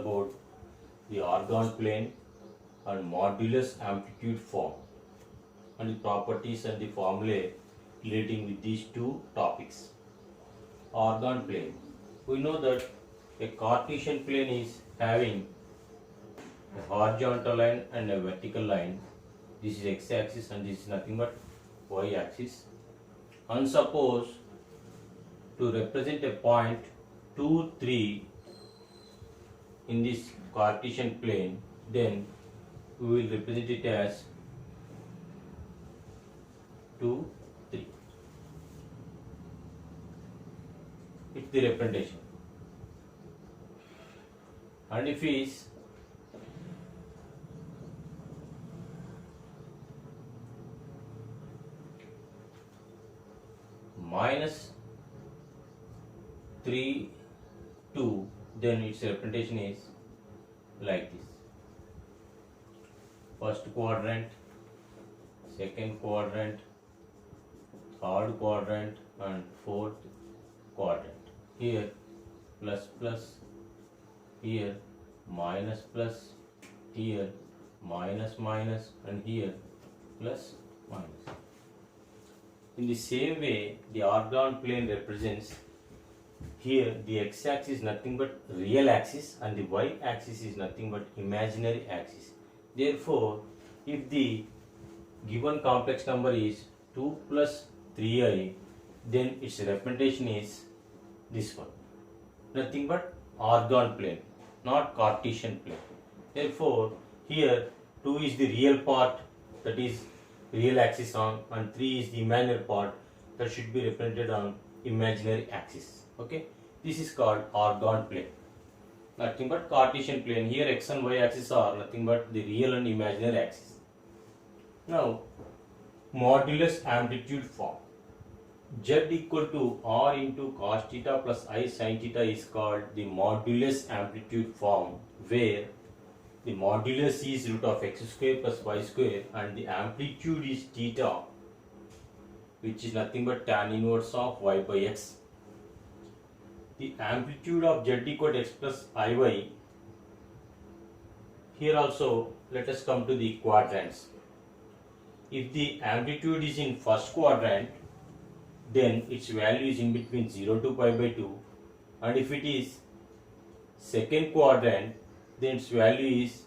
about the orgone plane and modulus amplitude form and the properties and the formulae relating with these two topics. Orgone plane. We know that a Cartesian plane is having a horizontal line and a vertical line. This is x-axis and this is nothing but y-axis. And suppose to represent a point 2, 3 in this Cartesian plane, then we will represent it as 2, 3. It's the representation. And if it is minus 3, 2, then its representation is like this. First quadrant, second quadrant, third quadrant and fourth quadrant. Here plus plus, here minus plus, here minus minus and here plus minus. In the same way, the orgone plane represents here the x-axis is nothing but real axis and the y-axis is nothing but imaginary axis. Therefore, if the given complex number is 2 plus 3i, then its representation is this one. Nothing but orgone plane, not Cartesian plane. Therefore, here 2 is the real part, that is real axis on, and 3 is the imaginary part that should be represented on imaginary axis. Okay, this is called orgone plane. Nothing but Cartesian plane. Here x and y axis are nothing but the real and imaginary axis. Now, modulus amplitude form. Z equal to r into cos theta plus I sin theta is called the modulus amplitude form, where the modulus is root of x square plus y square and the amplitude is theta, which is nothing but tan inverse of y by x. The amplitude of z equal to x plus iy. Here also let us come to the quadrants. If the amplitude is in first quadrant, then its value is in between 0 to pi by 2, and if it is second quadrant, then its value is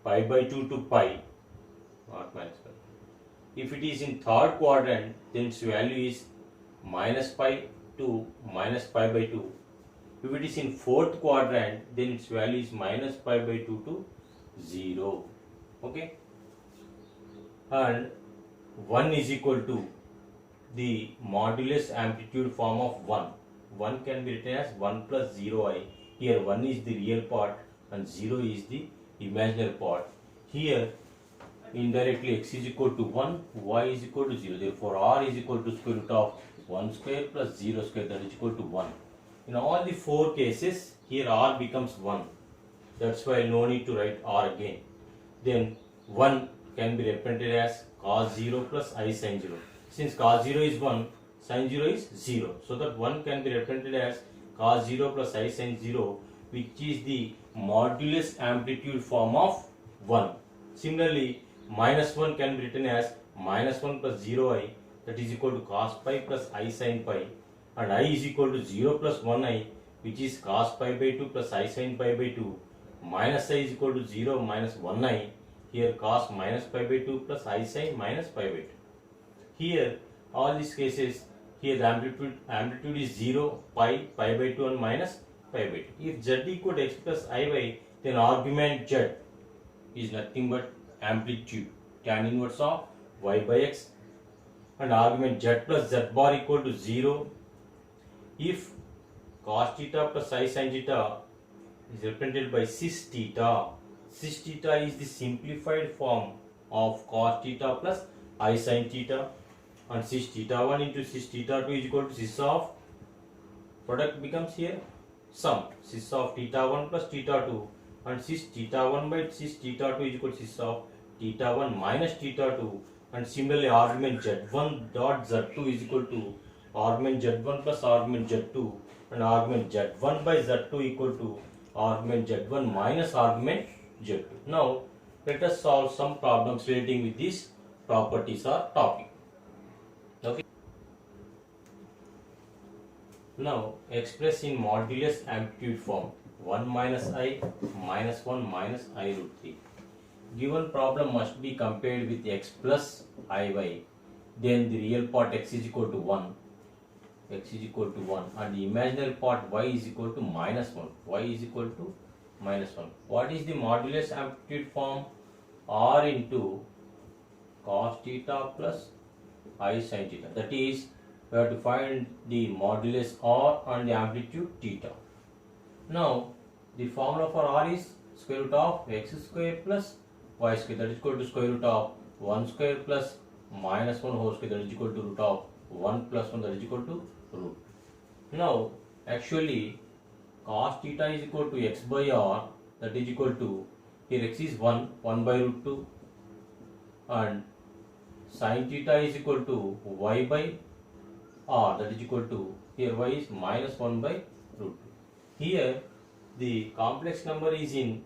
pi by 2 to pi, not minus pi. If it is in third quadrant, then its value is minus pi to minus pi by 2. If it is in fourth quadrant, then its value is minus pi by 2 to 0. Okay? And 1 is equal to the modulus amplitude form of 1. 1 can be written as 1 plus 0i. Here 1 is the real part and 0 is the imaginary part. Here indirectly x is equal to 1, y is equal to 0. Therefore r is equal to square root of 1 square plus 0 square, that is equal to 1. In all the four cases, here r becomes 1. That's why no need to write r again. Then 1 can be represented as cos 0 plus I sin 0. Since cos 0 is 1, sin 0 is 0. So that 1 can be represented as cos 0 plus I sin 0, which is the modulus amplitude form of 1. Similarly, minus 1 can be written as minus 1 plus 0i, that is equal to cos pi plus I sin pi, and I is equal to 0 plus 1i, which is cos pi by 2 plus I sin pi by 2. Minus I is equal to 0 minus 1i, here cos minus pi by 2 plus I sin minus pi by 2. Here all these cases, here the amplitude is 0, pi, pi by 2 and minus pi by 2. If z equal to x plus iy, then argument z is nothing but amplitude, tan inverse of y by x, and argument z plus z bar equal to 0 if cos theta plus I sin theta is represented by cis theta. Cis theta is the simplified form of cos theta plus I sin theta, and cis theta 1 into cis theta 2 is equal to cis of, product becomes here sum, cis of theta 1 plus theta 2, and cis theta 1 by cis theta 2 is equal to cis of theta 1 minus theta 2, and similarly argument z1 dot z2 is equal to argument z1 plus argument z2, and argument z1 by z2 equal to argument z1 minus argument z2. Now let us solve some problems relating with these properties or topic. Okay. Now express in modulus amplitude form 1 minus I minus 1 minus I root 3. Given problem must be compared with x plus iy. Then the real part x is equal to 1. X is equal to 1 and the imaginary part y is equal to minus 1. Y is equal to minus 1. What is the modulus amplitude form? R into cos theta plus I sin theta. That is, we have to find the modulus R and the amplitude theta. Now, the formula for R is square root of x square plus y square, that is equal to square root of 1 square plus minus 1 whole square, that is equal to root of 1 plus 1, that is equal to root. Now, actually, cos theta is equal to x by r, that is equal to, here x is 1 by root 2, and sin theta is equal to y by r, that is equal to, here y is minus 1 by root 2. Here the complex number is in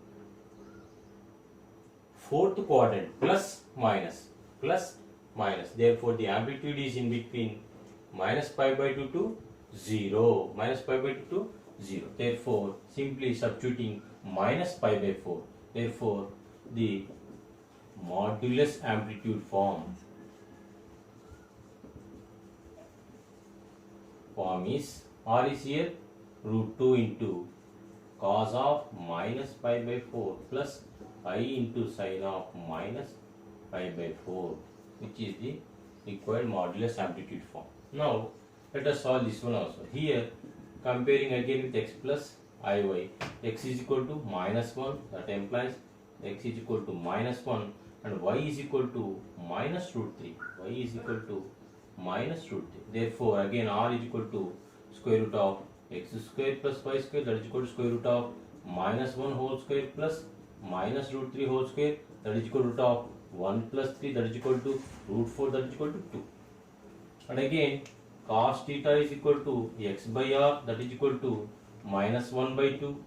fourth quadrant, plus minus, therefore the amplitude is in between minus pi by 2 to 0, therefore simply substituting minus pi by 4, therefore the modulus amplitude form is R is here root 2 into cos of minus pi by 4 plus I into sin of minus pi by 4, which is the required modulus amplitude form. Now let us solve this one also. Here comparing again with x plus iy, x is equal to minus 1, that implies x is equal to minus 1 and y is equal to minus root 3, therefore again R is equal to square root of x square plus y square, that is equal to square root of minus 1 whole square plus minus root 3 whole square, that is equal to root of 1 plus 3, that is equal to root 4, that is equal to 2. And again cos theta is equal to x by r, that is equal to minus 1 by 2,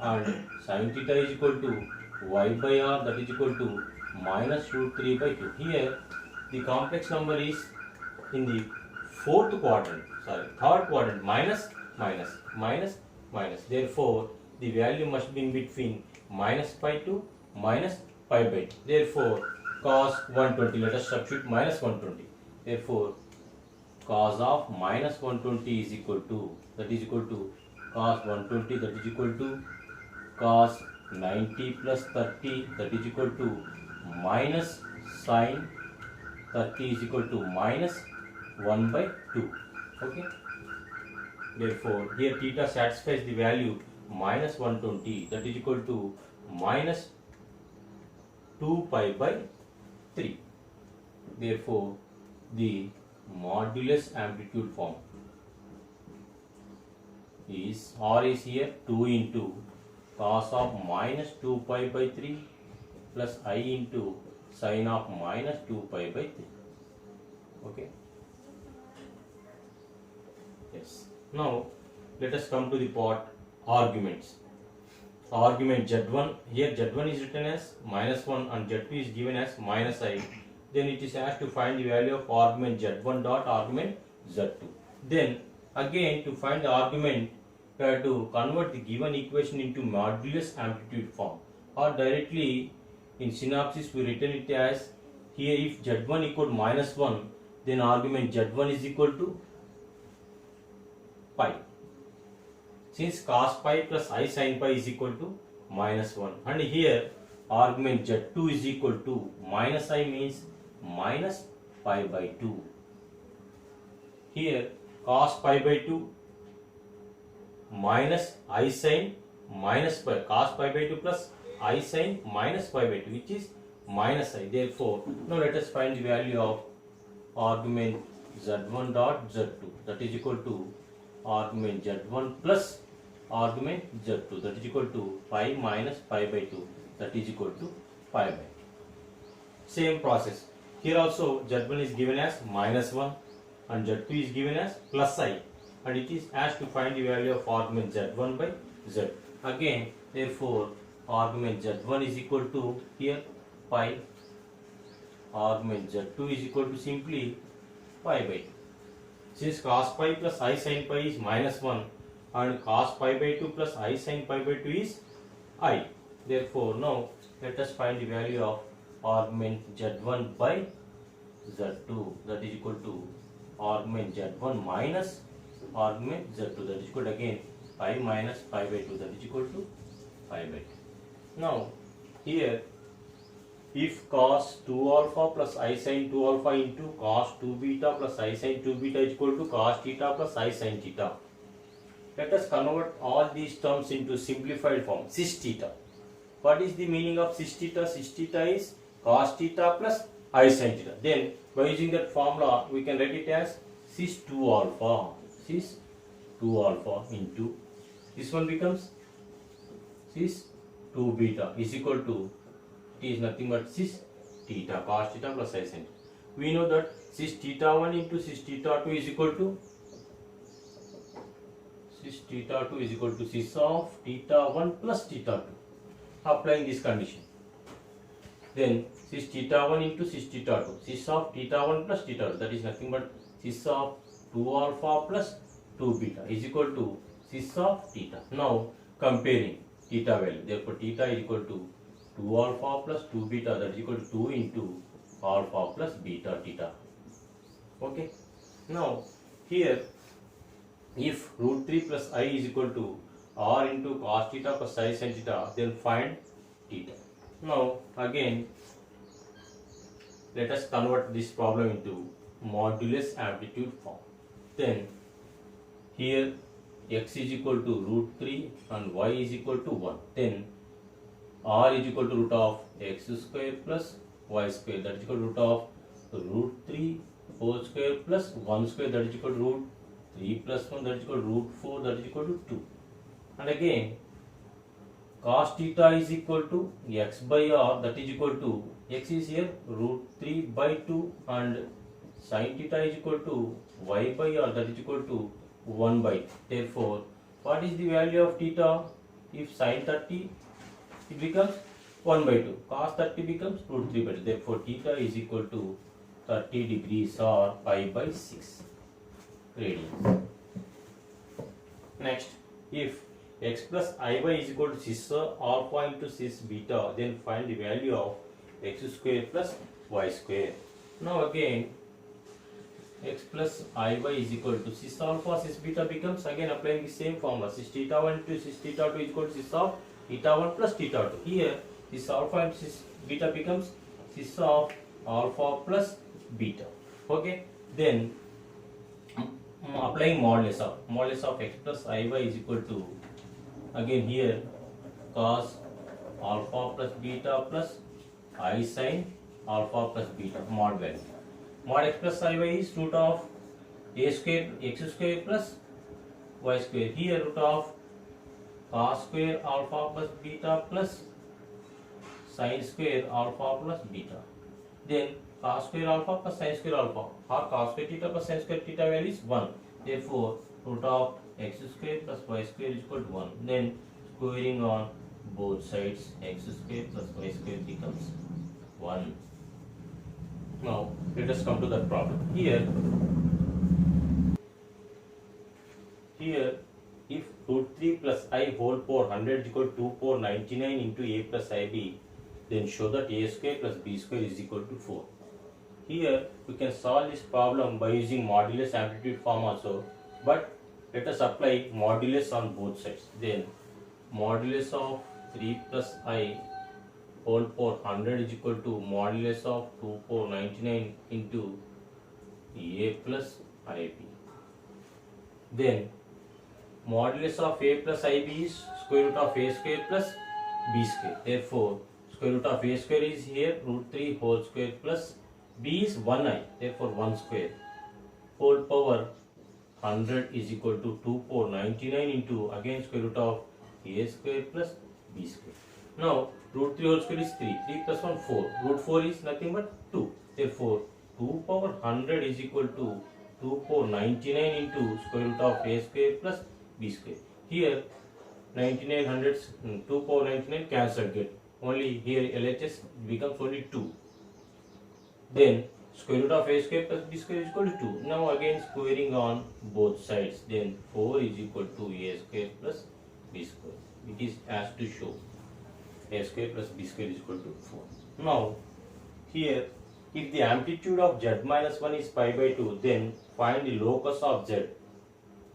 and sin theta is equal to y by r, that is equal to minus root 3 by 2. Here the complex number is in the third quadrant, minus, therefore the value must be in between minus pi to minus pi by 2, therefore cos 120, let us substitute minus 120, therefore cos of minus 120 is equal to, cos 120, that is equal to cos 90 plus 30, that is equal to minus sin 30 is equal to minus 1 by 2. Okay. Therefore, here theta satisfies the value minus 120, that is equal to minus 2 pi by 3. Therefore, the modulus amplitude form is R is here 2 into cos of minus 2 pi by 3 plus I into sin of minus 2 pi by 3. Okay. Yes. Now let us come to the part arguments. Argument Z1, here Z1 is written as minus 1 and Z2 is given as minus I. Then it is asked to find the value of argument Z1 dot argument Z2. Then again to find the argument, we have to convert the given equation into modulus amplitude form, or directly in synopsis we written it as, here if Z1 equal to minus 1, then argument Z1 is equal to pi. Since cos pi plus I sin pi is equal to minus 1, and here argument Z2 is equal to minus I means minus pi by 2. Here cos pi by 2 minus I sin minus pi, cos pi by 2 plus I sin minus pi by 2, which is minus I. Therefore, now let us find the value of argument Z1 dot Z2, that is equal to argument Z1 plus argument Z2, that is equal to pi minus pi by 2, that is equal to pi by. Same process. Here also Z1 is given as minus 1 and Z2 is given as plus I, and it is asked to find the value of argument Z1 by Z. Again, therefore, argument z1 is equal to here pi, argument z2 is equal to simply pi by 2. Since cos pi plus I sin pi is minus 1 and cos pi by 2 plus I sin pi by 2 is I. Therefore, now let us find the value of argument z1 by z2, that is equal to argument z1 minus argument z2, that is equal to again pi minus pi by 2, that is equal to pi by 2. Now here if cos 2 alpha plus I sin 2 alpha into cos 2 beta plus I sin 2 beta is equal to cos theta plus I sin theta, let us convert all these terms into simplified form cis theta. What is the meaning of cis theta? Cis theta is cos theta plus I sin theta. Then by using that formula we can write it as cis 2 alpha, cis 2 alpha into this one becomes cis 2 beta is equal to, it is nothing but cis theta, cos theta plus I sin theta. We know that cis theta 1 into cis theta 2 is equal to cis theta 2 is equal to cis of theta 1 plus theta 2. Applying this condition, then cis theta 1 into cis theta 2, cis of theta 1 plus theta 2, that is nothing but cis of 2 alpha plus 2 beta is equal to cis of theta. Now comparing theta value, therefore theta is equal to 2 alpha plus 2 beta, that is equal to 2 into alpha plus beta theta. Okay. Now here if root 3 plus I is equal to r into cos theta plus I sin theta, then find theta. Now again let us convert this problem into modulus amplitude form. Then here x is equal to root 3 and y is equal to 1. Then r is equal to root of x square plus y square, that is equal to root of root 3 whole square plus 1 square, that is equal to root 3 plus 1, that is equal to root 4, that is equal to 2. And again cos theta is equal to x by r, that is equal to x is here root 3 by 2 and sin theta is equal to y by r, that is equal to 1 by 2. Therefore, what is the value of theta? If sin 30, it becomes 1 by 2. Cos 30 becomes root 3 by 2. Therefore, theta is equal to 30 degrees or pi by 6 radians. Next, if x plus iy is equal to cis alpha into cis beta, then find the value of x square plus y square. Now again x plus iy is equal to cis alpha cis beta becomes, again applying the same formula, cis theta 1 into cis theta 2 is equal to cis of theta 1 plus theta 2. Here cis alpha and cis beta becomes cis of alpha plus beta. Okay, then applying modulus of x plus iy is equal to, again here cos alpha plus beta plus I sin alpha plus beta mod value. Mod x plus iy is root of a square x square plus y square. Here root of cos square alpha plus beta plus sin square alpha plus beta. Then cos square alpha plus sin square alpha, or cos square theta plus sin square theta value is 1. Therefore, root of x square plus y square is equal to 1. Then squaring on both sides, x square plus y square becomes 1. Now let us come to that problem. Here if root 3 plus I whole power 100 is equal to 2 power 99 into a plus ib, then show that a square plus b square is equal to 4. Here we can solve this problem by using modulus amplitude form also, but let us apply modulus on both sides. Then modulus of 3 plus I whole power 100 is equal to modulus of 2 power 99 into a plus ib. Then modulus of a plus ib is square root of a square plus b square. Therefore, square root of a square is here root 3 whole square plus b is 1i. Therefore, 1 square whole power 100 is equal to 2 power 99 into again square root of a square plus b square. Now root 3 whole square is 3. 3 plus 1 4. Root 4 is nothing but 2. Therefore, 2 power 100 is equal to 2 power 99 into square root of a square plus b square. Here 99 hundreds, 2 power 99 cancelled, get only here LHS becomes only 2. Then square root of a square plus b square is equal to 2. Now again squaring on both sides. Then 4 is equal to a square plus b square. It is as to show a square plus b square is equal to 4. Now here if the amplitude of z minus 1 is pi by 2, then find the locus of z.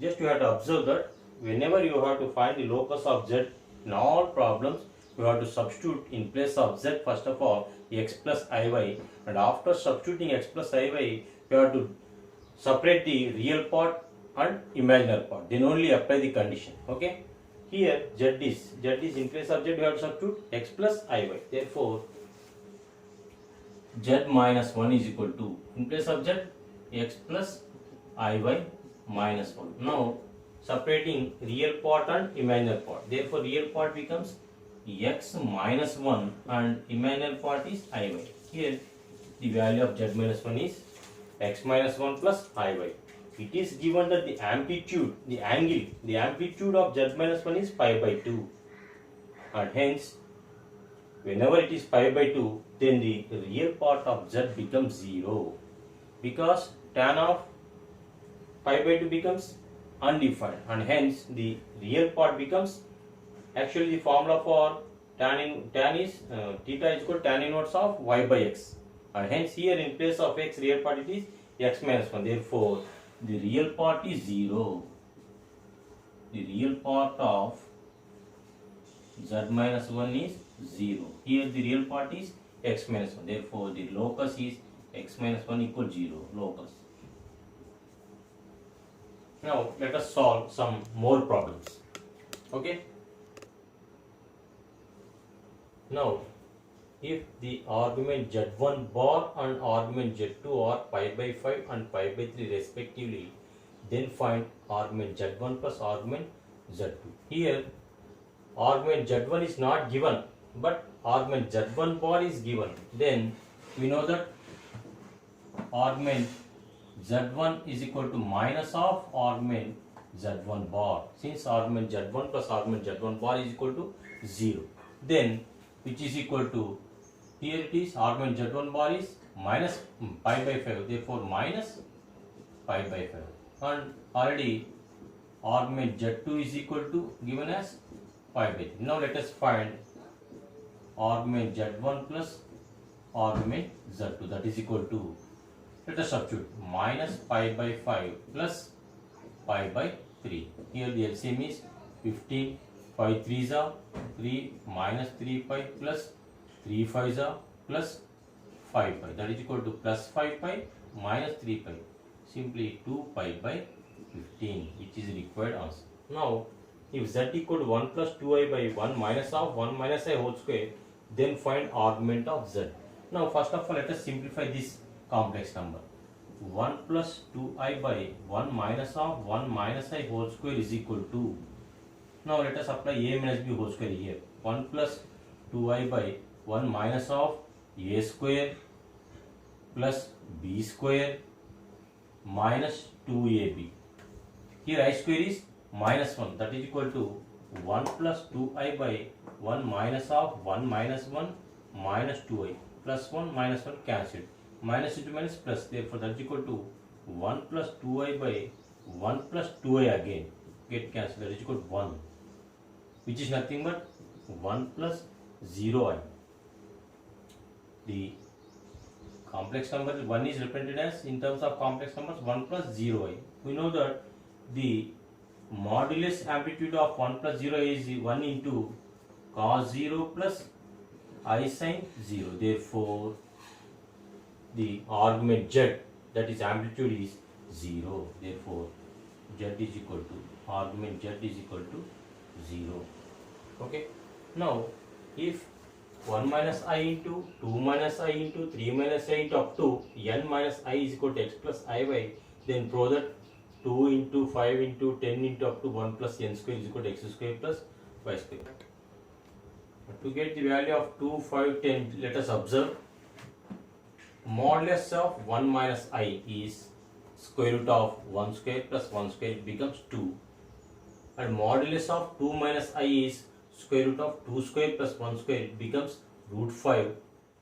Just you have to observe that whenever you have to find the locus of z in all problems, you have to substitute in place of z first of all x plus iy, and after substituting x plus iy you have to separate the real part and imaginary part, then only apply the condition. Okay, here z is in place of z you have to substitute x plus iy, therefore z minus 1 is equal to, in place of z, x plus iy minus 1. Now separating real part and imaginary part, therefore real part becomes x minus 1 and imaginary part is iy. Here the value of z minus 1 is x minus 1 plus iy. It is given that the amplitude, the angle, the amplitude of z minus 1 is pi by 2, and hence whenever it is pi by 2, then the real part of z becomes 0, because tan of pi by 2 becomes undefined, and hence the real part becomes, actually the formula for tan is theta is equal to tan inverse of y by x, and hence here in place of x real part it is x minus 1, therefore the real part is 0. The real part of z minus 1 is 0. Here the real part is x minus 1, therefore the locus is x minus 1 equal 0, locus. Now let us solve some more problems. Okay. Now if the argument z1 bar and argument z2 are pi by 5 and pi by 3 respectively, then find argument z1 plus argument z2. Here argument z1 is not given, but argument z1 bar is given. Then we know that argument z1 is equal to minus of argument z1 bar. Since argument z1 plus argument z1 bar is equal to 0, then which is equal to, here it is argument z1 bar is minus pi by 5, therefore minus pi by 5, and already argument z2 is equal to given as pi by 3. Now let us find argument z1 plus argument z2, that is equal to, let us substitute minus pi by 5 plus pi by 3. Here the LCM is 15, 5 3s are 3, minus 3 pi plus 3 5s are plus 5 pi, that is equal to plus 5 pi minus 3 pi, simply 2 pi by 15, which is required answer. Now if z equal to 1 plus 2i by 1 minus of 1 minus I whole square, then find argument of z. Now first of all let us simplify this complex number. 1 plus 2i by 1 minus of 1 minus I whole square is equal to, now let us apply a minus b whole square here. 1 plus 2i by 1 minus of a square plus b square minus 2ab. Here I square is minus 1, that is equal to 1 plus 2i by 1 minus of 1 minus 1 minus 2i, plus 1 minus 1 cancelled, minus into minus plus, therefore that is equal to 1 plus 2i by 1 plus 2i again, get cancelled, that is equal to 1, which is nothing but 1 plus 0i. The complex number 1 is represented as, in terms of complex numbers, 1 plus 0i. We know that the modulus amplitude of 1 plus 0 is 1 into cos 0 plus I sin 0. Therefore, the argument z, that is amplitude, is 0. Therefore, z is equal to, argument z is equal to 0. Okay. Now, if 1 minus I into 2 minus I into 3 minus I into up to n minus I is equal to x plus iy, then prove that 2 into 5 into 10 into up to 1 plus n square is equal to x square plus y square. To get the value of 2, 5, 10, let us observe modulus of 1 minus I is square root of 1 square plus 1 square, it becomes 2, and modulus of 2 minus I is square root of 2 square plus 1 square, it becomes root 5,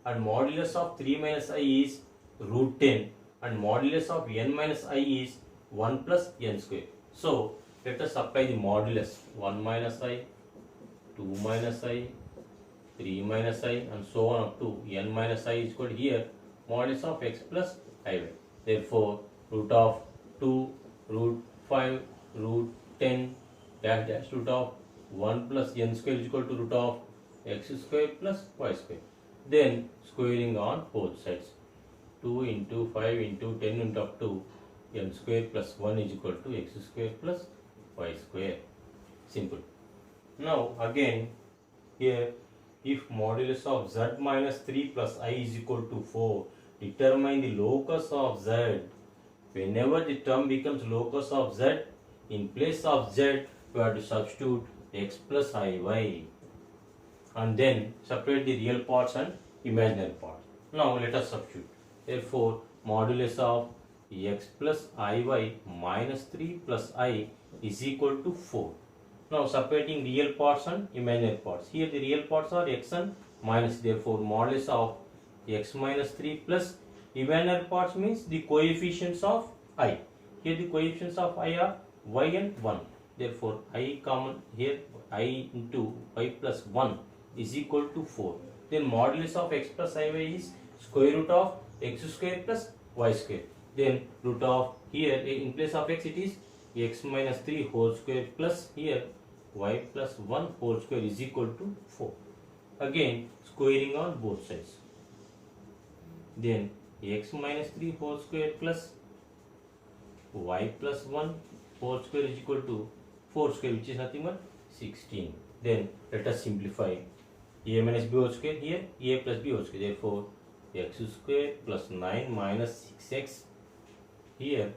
and modulus of 3 minus I is root 10, and modulus of n minus I is 1 plus n square. So let us apply the modulus 1 minus I, 2 minus I, 3 minus I, and so on up to n minus I is equal to here modulus of x plus iy. Therefore root of 2 root 5 root 10 dash dash root of 1 plus n square is equal to root of x square plus y square. Then squaring on both sides. 2 into 5 into 10 into up to n square plus 1 is equal to x square plus y square. Simple. Now again here, if modulus of z minus 3 plus I is equal to 4, determine the locus of z. Whenever the term becomes locus of z, in place of z we have to substitute x plus iy, and then separate the real parts and imaginary parts. Now let us substitute. Therefore modulus of x plus iy minus 3 plus I is equal to 4. Now separating real parts and imaginary parts. Here the real parts are x and minus. Therefore modulus of x minus 3 plus imaginary parts means the coefficients of I. Here the coefficients of I are y and 1. Therefore I common here, I into y plus 1 is equal to 4. Then modulus of x plus iy is square root of x square plus y square. Then root of here in place of x it is x minus 3 whole square plus here y plus 1 whole square is equal to 4. Again squaring on both sides. Then x minus 3 whole square plus y plus 1 whole square is equal to 4 square, which is nothing but 16. Then let us simplify. A minus b whole square, here a plus b whole square. Therefore x square plus 9 minus 6x, here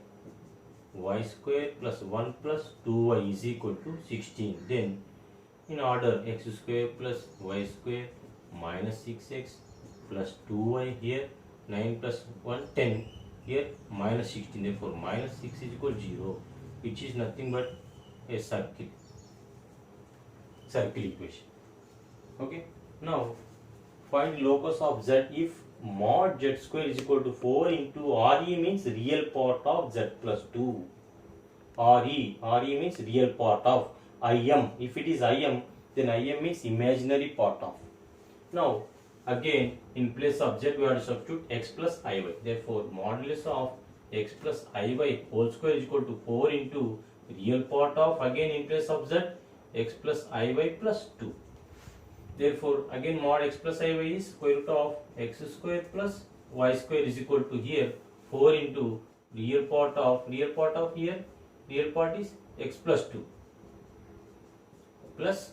y square plus 1 plus 2y is equal to 16. Then in order, x square plus y square minus 6x plus 2y, here 9 plus 1 10, here minus 16. Therefore minus 6 is equal to 0, which is nothing but a circle equation. Okay. Now find locus of z if mod z square is equal to 4 into re means real part of z plus 2. Re means real part of Im. If it is Im, then Im means imaginary part of. Now again in place of z we have to substitute x plus iy. Therefore modulus of x plus iy whole square is equal to 4 into real part of, again in place of z, x plus iy plus 2. Therefore again mod x plus iy is square root of x square plus y square is equal to here 4 into real part of here, real part is x plus 2 plus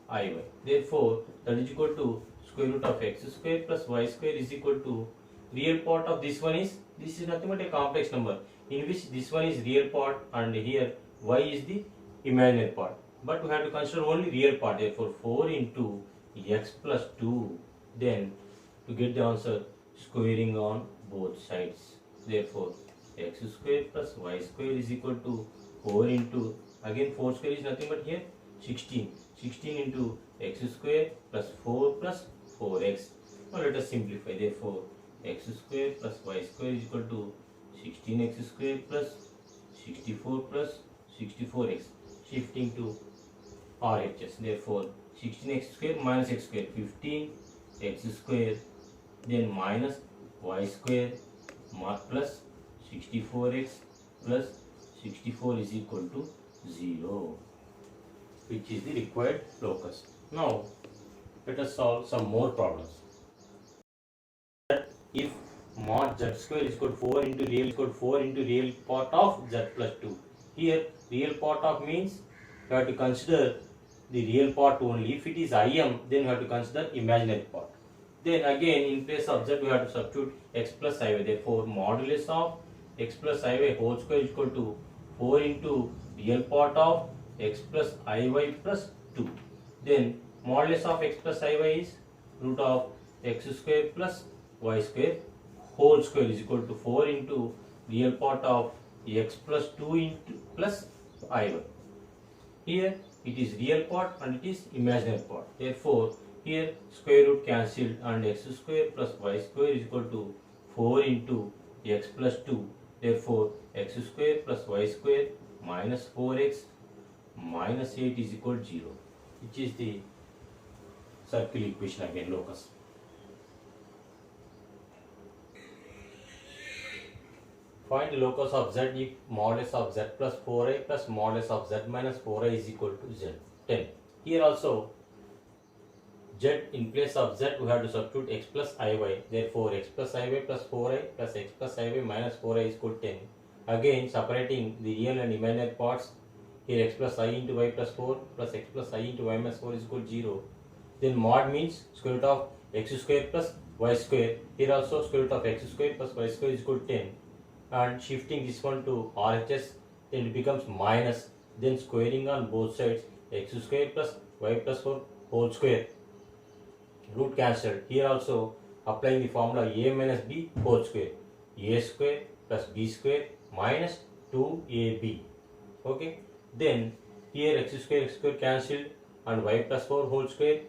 iy. Therefore that is equal to square root of x square plus y square is equal to real part of this one is, this is nothing but a complex number in which this one is real part and here y is the imaginary part, but we have to consider only real part. Therefore 4 into x plus 2. Then to get the answer, squaring on both sides. Therefore x square plus y square is equal to 4 into, again 4 square is nothing but here 16 into x square plus 4 plus 4x. Now let us simplify. Therefore x square plus y square is equal to 16x square plus 64 plus 64x, shifting to RHS. Therefore 16x square minus x square, 15x square, then minus y square plus 64x plus 64 is equal to 0, which is the required locus. Now let us solve some more problems. If mod z square is equal to 4 into real part of z plus 2. Here real part of means you have to consider the real part only. If it is Im, then you have to consider imaginary part. Then again in place of z we have to substitute x plus iy. Therefore modulus of x plus iy whole square is equal to 4 into real part of x plus iy plus 2. Then modulus of x plus iy is root of x square plus y square whole square is equal to 4 into real part of x plus 2 into plus iy. Here it is real part and it is imaginary part. Therefore, here square root cancelled and x square plus y square is equal to 4 into x plus 2. Therefore, x square plus y square minus 4x minus 8 is equal to 0, which is the circle equation again, locus. Find the locus of z if modulus of z plus 4i plus modulus of z minus 4i is equal to z. 10. Here also z in place of z we have to substitute x plus iy. Therefore x plus iy plus 4i plus x plus iy minus 4i is equal to 10. Again separating the real and imaginary parts. Here x plus I into y plus 4 plus x plus I into y minus 4 is equal to 0. Then mod means square root of x square plus y square. Here also square root of x square plus y square is equal to 10. And shifting this one to RHS, then it becomes minus, then squaring on both sides x square plus y plus 4 whole square, root cancelled. Here also applying the formula a minus b whole square, a square plus b square minus 2ab. Okay, then here x square cancelled and y plus 4 whole square.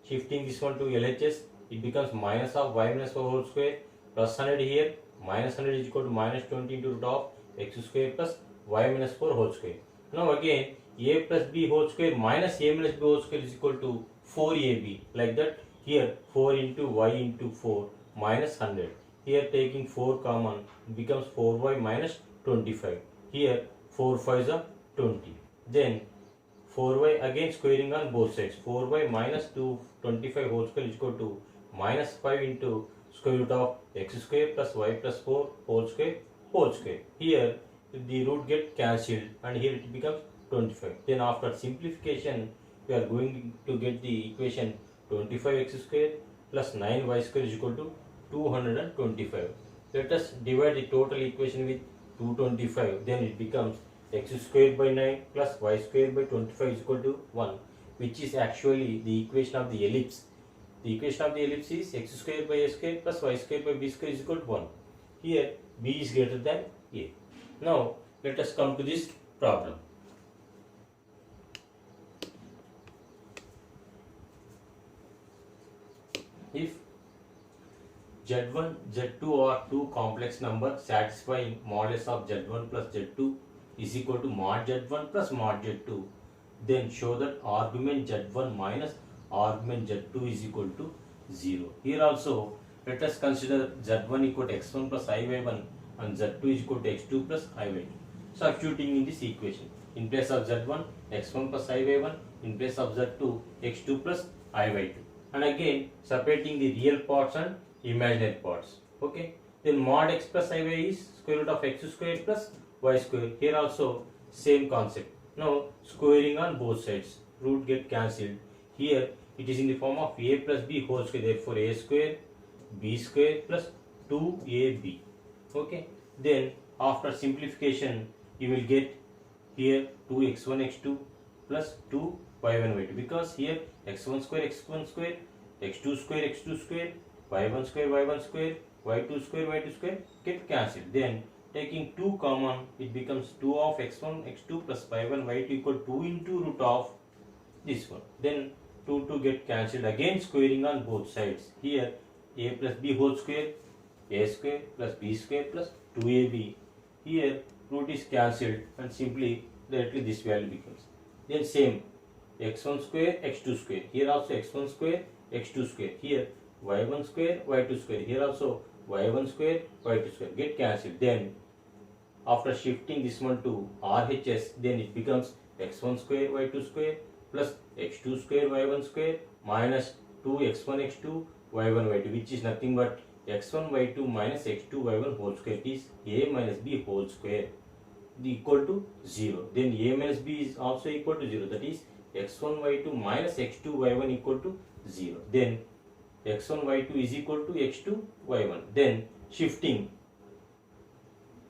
Shifting this one to LHS, it becomes minus of y minus 4 whole square plus 100 here. Minus 100 is equal to minus 20 into root of x square plus y minus 4 whole square. Now again a plus b whole square minus a minus b whole square is equal to 4ab. Like that, here 4 into y into 4 minus 100. Here taking 4 common, it becomes 4y minus 25. Here 4 5s are 20. Then 4y again squaring on both sides. 4y minus 225 whole square is equal to minus 5 into square root of x square plus y plus 4 whole square whole square. Here the root get cancelled and here it becomes 25. Then after simplification we are going to get the equation 25x square plus 9y square is equal to 225. Let us divide the total equation with 225. Then it becomes x square by 9 plus y square by 25 is equal to 1, which is actually the equation of the ellipse. The equation of the ellipse is x square by a square plus y square by b square is equal to 1. Here b is greater than a. Now let us come to this problem. If z1, z2 are two complex numbers satisfying modulus of z1 plus z2 is equal to mod z1 plus mod z2, then show that argument z1 minus argument z2 is equal to 0. Here also let us consider z1 equal to x1 plus iy1 and z2 is equal to x2 plus iy2. Substituting in this equation, in place of z1 x1 plus iy1, in place of z2 x2 plus iy2, and again separating the real parts and imaginary parts. Okay, then mod x plus iy is square root of x square plus y square. Here also same concept. Now squaring on both sides, root get cancelled. Here it is in the form of a plus b whole square. Therefore a square b square plus 2ab. Okay, then after simplification you will get here 2x1 x2 plus 2 y1 y2, because here x1 square x1 square, x2 square x2 square, y1 square y1 square, y2 square y2 square get cancelled. Then taking 2 common, it becomes 2 of x1 x2 plus y1 y2 equal 2 into root of this one. Then 2 get cancelled, again squaring on both sides. Here a plus b whole square, a square plus b square plus 2ab. Here root is cancelled and simply directly this value becomes. Then same x1 square x2 square. Here also x1 square x2 square. Here y1 square y2 square. Here also y1 square y2 square get cancelled. Then after shifting this one to RHS, then it becomes x1 square y2 square plus x2 square y1 square minus 2x1 x2 y1 y2, which is nothing but x1 y2 minus x2 y1 whole square is a minus b whole square equal to 0. Then a minus b is also equal to 0, that is x1 y2 minus x2 y1 equal to 0. Then x1 y2 is equal to x2 y1. Then shifting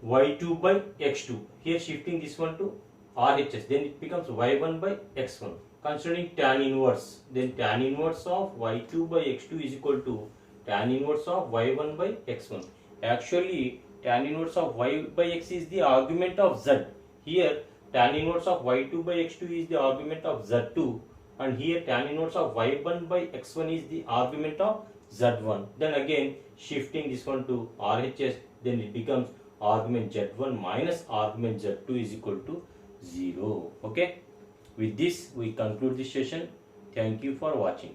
y2 by x2, here shifting this one to RHS, then it becomes y1 by x1. Considering tan inverse, then tan inverse of y2 by x2 is equal to tan inverse of y1 by x1. Actually tan inverse of y by x is the argument of z. Here tan inverse of y2 by x2 is the argument of z2, and here tan inverse of y1 by x1 is the argument of z1. Then again shifting this one to RHS, then it becomes argument z1 minus argument z2 is equal to 0. Okay, with this we conclude this session. Thank you for watching.